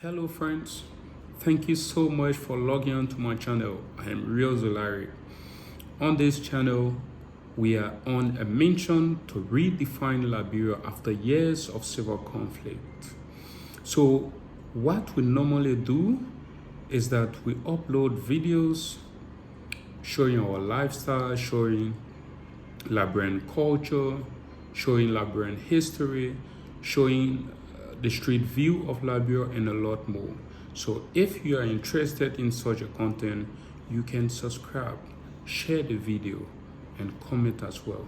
Hello friends, thank you so much for logging on to my channel. I am Real Zolaric. On this channel, we are on a mission to redefine Liberia after years of civil conflict. So what we normally do is that we upload videos showing our lifestyle, showing Liberian culture, showing Liberian history, showing the street view of Liberia, and a lot more. So if you are interested in such a content, you can subscribe, share the video, and comment as well.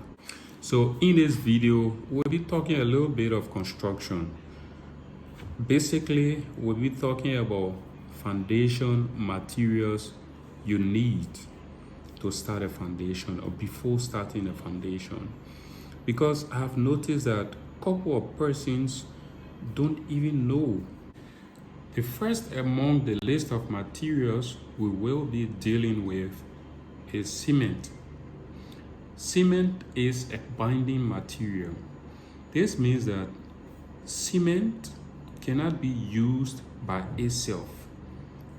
So in this video, we'll be talking a little bit of construction. Basically, we'll be talking about foundation materials you need to start a foundation or before starting a foundation. Because I have noticed that a couple of persons don't even know. The first among the list of materials we will be dealing with is cement. Cement is a binding material. This means that cement cannot be used by itself.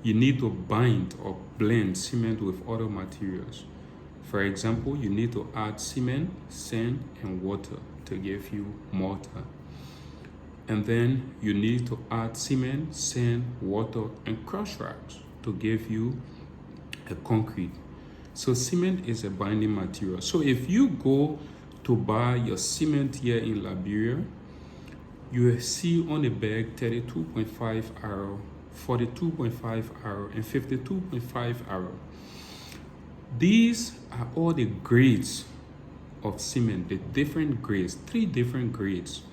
You need to bind or blend cement with other materials. For example, you need to add cement, sand, and water to give you mortar. And then you need to add cement, sand, water, and crush rocks to give you a concrete. So cement is a binding material. So if you go to buy your cement here in Liberia, you will see on the bag 32.5 euro, 42.5 euro, and 52.5 euro. These are all the grades of cement, the different grades, 3 different grades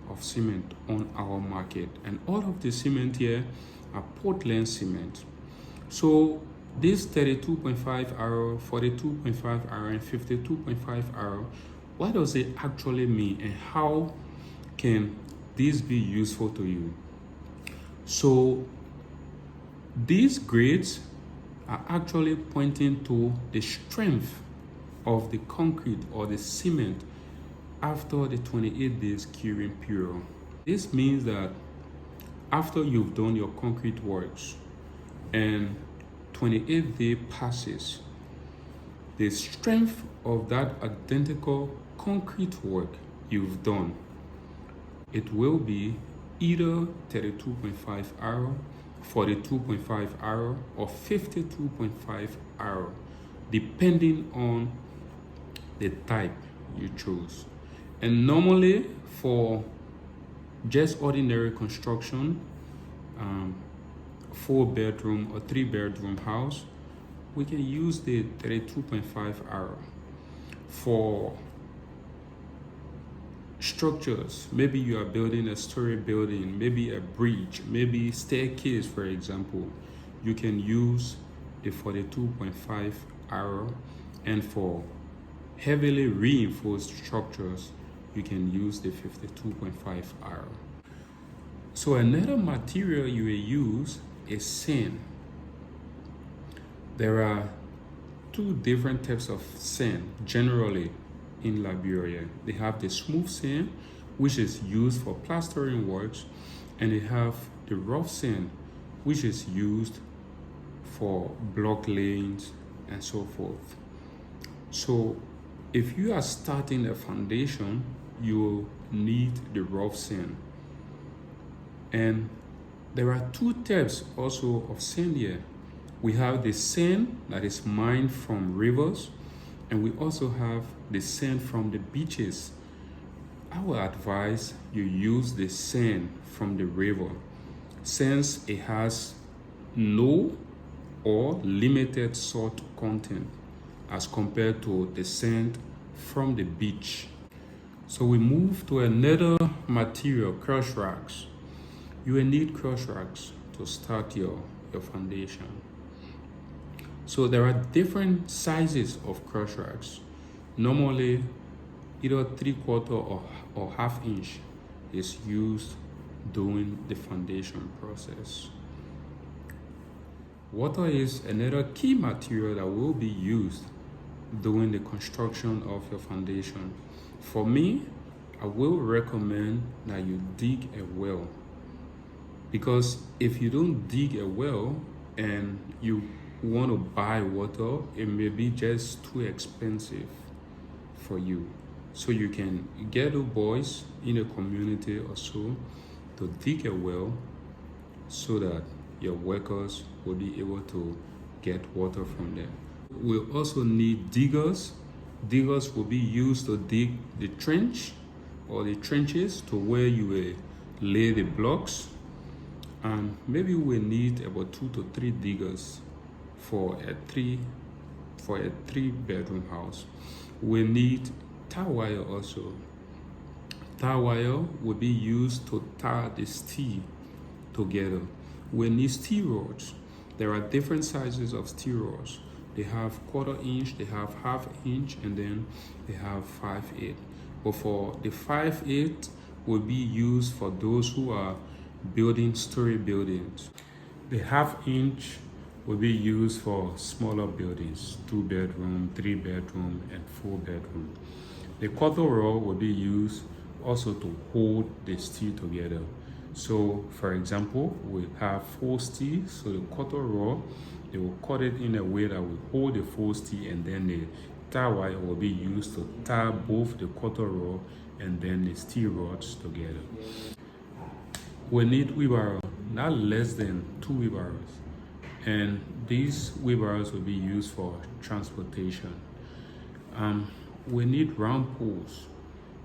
of cement on our market, and all of the cement here are Portland cement. So this 32.5 euro, 42.5 euro, and 52.5 euro, what does it actually mean, and how can this be useful to you? So these grades are actually pointing to the strength of the concrete or the cement after the 28 days curing period. This means that after you've done your concrete works and 28 day passes, the strength of that identical concrete work you've done, it will be either 32.5 euro, 42.5 euro, or 52.5 euro, depending on the type you chose. And normally for just ordinary construction, 4-bedroom or 3-bedroom house, we can use the 32.5 euro. For structures, maybe you are building a story building, maybe a bridge, maybe staircase, for example, you can use the 42.5 euro. And for heavily reinforced structures, you can use the 52.5 euro. So another material you will use is sand. There are 2 different types of sand generally in Liberia. They have the smooth sand, which is used for plastering works, and they have the rough sand, which is used for block layings and so forth. So if you are starting a foundation, you will need the rough sand. And there are 2 types also of sand here. We have the sand that is mined from rivers, and we also have the sand from the beaches. I will advise you use the sand from the river, since it has no or limited salt content as compared to the sand from the beach. So we move to another material, crush rocks. You will need crush rocks to start your foundation. So there are different sizes of crush rocks. Normally, either 3/4 or 1/2 inch is used during the foundation process. Water is another key material that will be used during the construction of your foundation. For me, I will recommend that you dig a well. Because if you don't dig a well and you want to buy water, it may be just too expensive for you. So you can get the boys in a community or so to dig a well so that your workers will be able to get water from there. We'll also need diggers. Diggers will be used to dig the trench or the trenches to where you will lay the blocks. And maybe we'll need about 2 to 3 diggers for a three bedroom house. We need tar wire also. Tar wire will be used to tar the steel together. We need steel rods. There are different sizes of steel rods. They have 1/4 inch, they have 1/2 inch, and then they have 5/8. But for the 5/8 will be used for those who are building story buildings. The 1/2 inch will be used for smaller buildings, 2 bedroom, 3 bedroom, and 4 bedroom. The 1/4 rod will be used also to hold the steel together. So for example, we have 4 steel, so the 1/4 rod, they will cut it in a way that will hold the 4 steel, and then the tar wire will be used to tar both the 1/4 rod and then the steel rods together. We need wheelbarrow, not less than 2 wheelbarrows, and these wheelbarrows will be used for transportation. We need round poles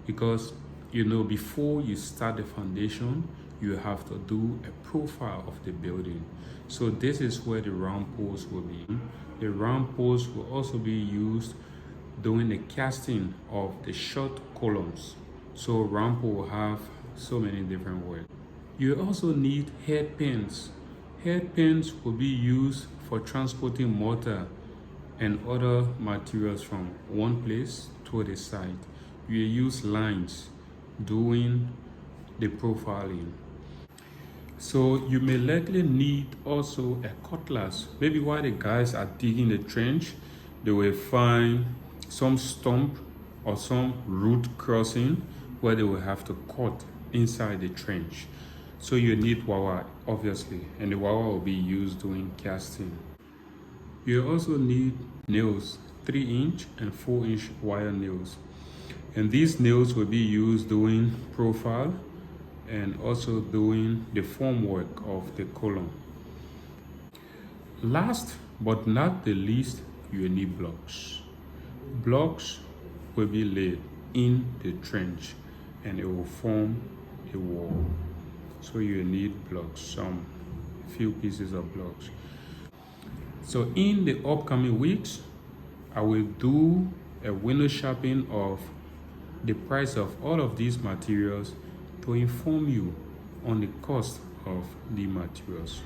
because before you start the foundation, you have to do a profile of the building. So this is where the round poles will be. The round poles will also be used during the casting of the short columns. So round pole will have so many different words. You also need head pins. Head pins will be used for transporting mortar and other materials from one place to the site. You use lines doing the profiling. So you may likely need also a cutlass. Maybe while the guys are digging the trench, they will find some stump or some root crossing where they will have to cut inside the trench. So you need wire, obviously, and the wire will be used doing casting. You also need nails, 3-inch and 4-inch wire nails. And these nails will be used doing profile and also doing the formwork of the column. Last but not the least, you need blocks. Blocks will be laid in the trench and it will form a wall. So you need blocks, some few pieces of blocks. So in the upcoming weeks, I will do a window shopping of the price of all of these materials to inform you on the cost of the materials.